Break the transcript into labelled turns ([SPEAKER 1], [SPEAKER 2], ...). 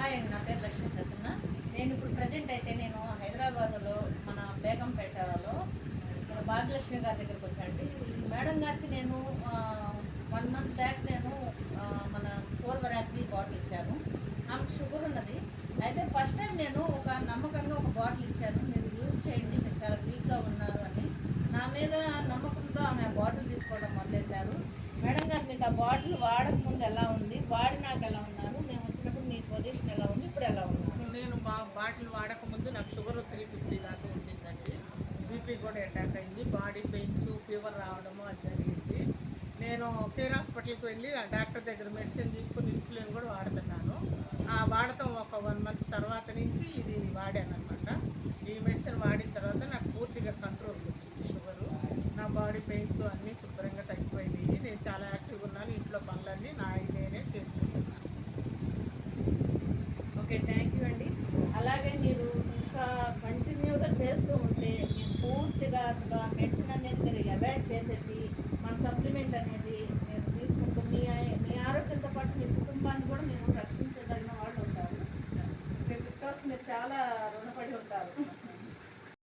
[SPEAKER 1] Hi అండి, నా పేరు లక్ష్మీ ప్రసన్న. నేను ఇప్పుడు ప్రజెంట్ అయితే నేను హైదరాబాద్లో మన బేగంపేటలో ఇక్కడ భాగ్యలక్ష్మి గారి దగ్గరికి వచ్చానండి. ఈ మేడం గారికి నేను 1 మంత్ బ్యాక్ నేను మన కోల్వరాక్ని బాటిల్ ఇచ్చాను. ఆమెకు షుగర్ ఉన్నది. అయితే ఫస్ట్ టైం నేను ఒక నమ్మకంగా ఒక బాటిల్ ఇచ్చాను, మీరు యూజ్ చేయండి, మీరు చాలా వీక్గా ఉన్నారు అని. నా మీద నమ్మకంతో ఆమె బాటిల్ తీసుకోవడం మొదలేశారు. మేడం గారు, మీకు ఆ బాటిల్ వాడకముందు ఎలా ఉంది, వాడినాక ఎలా ఉన్నారు, మేము వచ్చినప్పుడు మీ పొజిషన్ ఎలా ఉంది, ఇప్పుడు ఎలా ఉన్నారు?
[SPEAKER 2] నేను బాటిల్ వాడకముందు నాకు షుగర్ 350 దాకా ఉండిందండి. బీపీ కూడా అటాక్ అయింది, బాడీ పెయిన్స్, ఫీవర్ రావడము అది జరిగింది. నేను కేర్ హాస్పిటల్కి వెళ్ళి ఆ డాక్టర్ దగ్గర మెడిసిన్ తీసుకుని ఇన్సులిన్ కూడా వాడుతున్నాను. ఆ వాడటం ఒక 1 మంత్ తర్వాత నుంచి ఇది వాడాను అనమాట. ఈ మెడిసిన్ వాడిన తర్వాత నాకు పూర్తిగా కంట్రోల్ వచ్చింది షుగరు. నా బాడీ పెయిన్స్ అన్నీ శుభ్రంగా తగ్గిపోయినాయి. నేను చాలా యాక్టివ్గా ఉన్నాను, ఇంట్లో పనులన్నీ నేనే చేసుకుంటున్నాను.
[SPEAKER 1] ఓకే, థ్యాంక్ యూ అండి. అలాగే మీరు ఇంకా కంటిన్యూగా చేస్తూ ఉంటే మీరు పూర్తిగా అసలు ఆ మెడిసిన్ అనేది మీరు అవాయిడ్ చేసేసి మన సప్లిమెంట్ అనేది మీరు తీసుకుంటూ మీ ఆరోగ్యంతో పాటు మీ కుటుంబాన్ని కూడా మీరు రక్షించగలిగిన వాళ్ళు ఉంటారు. బికాస్ మీరు చాలా రుణపడి ఉంటారు.